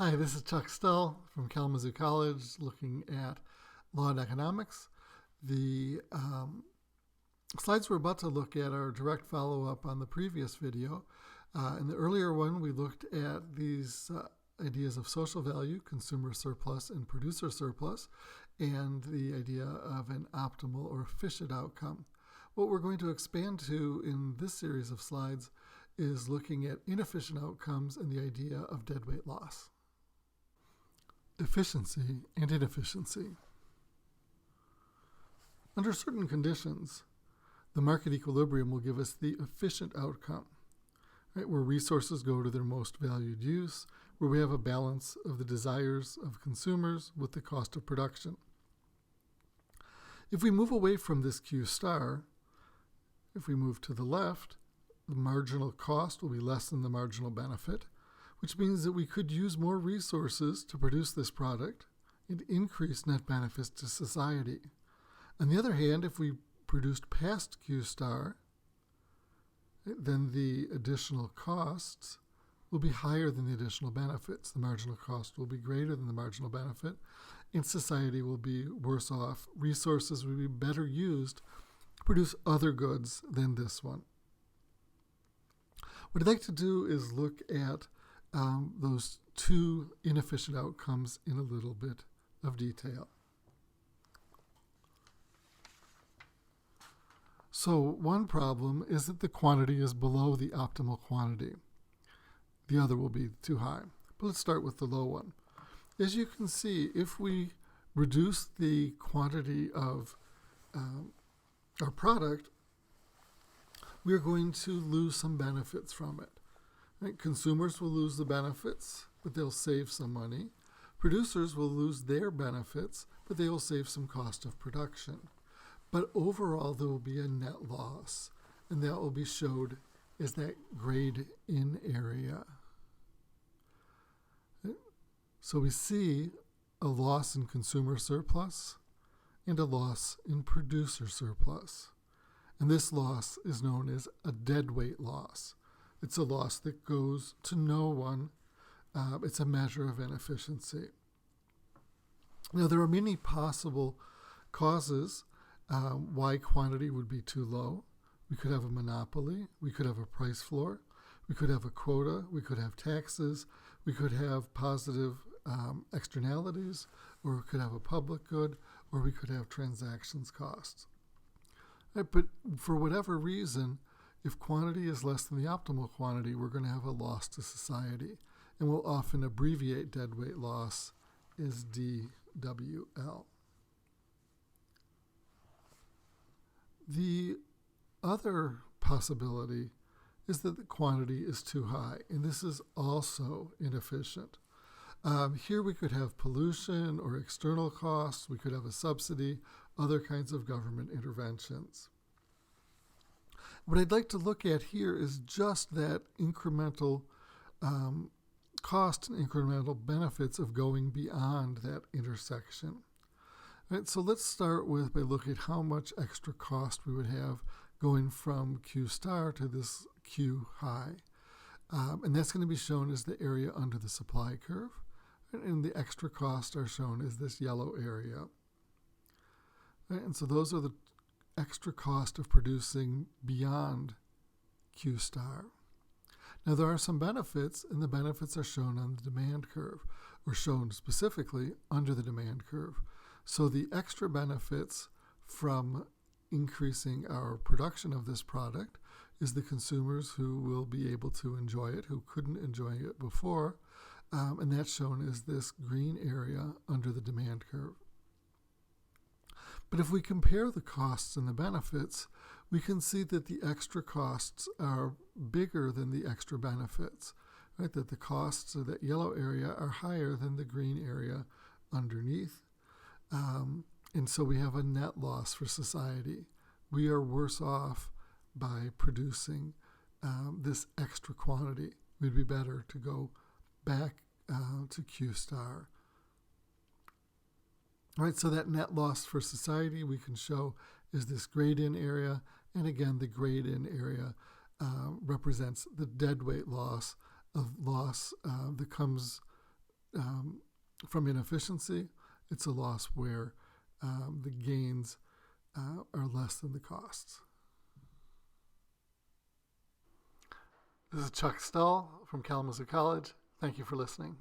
Hi, this is Chuck Stull from Kalamazoo College looking at law and economics. The slides we're about to look at are a direct follow-up on the previous video. In the earlier one, we looked at these ideas of social value, consumer surplus and producer surplus, and the idea of an optimal or efficient outcome. What we're going to expand to in this series of slides is looking at inefficient outcomes and the idea of deadweight loss. Efficiency and inefficiency. Under certain conditions, the market equilibrium will give us the efficient outcome, right, where resources go to their most valued use, where we have a balance of the desires of consumers with the cost of production. If we move away from this Q star, if we move to the left, the marginal cost will be less than the marginal benefit, which means that we could use more resources to produce this product and increase net benefits to society. On the other hand, if we produced past Q star, then the additional costs will be higher than the additional benefits. The marginal cost will be greater than the marginal benefit, and society will be worse off. Resources will be better used to produce other goods than this one. What I'd like to do is look at those two inefficient outcomes in a little bit of detail. So one problem is that the quantity is below the optimal quantity. The other will be too high. But let's start with the low one. As you can see, if we reduce the quantity of our product, we are going to lose some benefits from it. Right? Consumers will lose the benefits, but they'll save some money. Producers will lose their benefits, but they will save some cost of production. But overall, there will be a net loss, and that will be showed as that grayed in area. So we see a loss in consumer surplus and a loss in producer surplus. And this loss is known as a deadweight loss. It's a loss that goes to no one. It's a measure of inefficiency. Now, there are many possible causes why quantity would be too low. We could have a monopoly. We could have a price floor. We could have a quota. We could have taxes. We could have positive externalities, or we could have a public good, or we could have transactions costs. Right, but for whatever reason, if quantity is less than the optimal quantity, we're going to have a loss to society. And we'll often abbreviate deadweight loss as DWL. The other possibility is that the quantity is too high, and this is also inefficient. Here we could have pollution or external costs. We could have a subsidy, other kinds of government interventions. What I'd like to look at here is just that incremental cost and incremental benefits of going beyond that intersection. Right, so let's start by looking at how much extra cost we would have going from Q star to this Q high. And that's going to be shown as the area under the supply curve. And the extra costs are shown as this yellow area. Right, and so those are the extra cost of producing beyond Q star. Now there are some benefits, and the benefits are shown on the demand curve, or shown specifically under the demand curve. So the extra benefits from increasing our production of this product is the consumers who will be able to enjoy it, who couldn't enjoy it before, and that's shown as this green area under the demand curve. But if we compare the costs and the benefits, we can see that the extra costs are bigger than the extra benefits, right? That the costs of that yellow area are higher than the green area underneath. And so we have a net loss for society. We are worse off by producing this extra quantity. We'd be better to go back to Q star. All right, so that net loss for society we can show is this grayed-in area, and again, the grayed-in area represents the deadweight loss that comes from inefficiency, it's a loss where the gains are less than the costs. This is Chuck Stull from Kalamazoo College. Thank you for listening.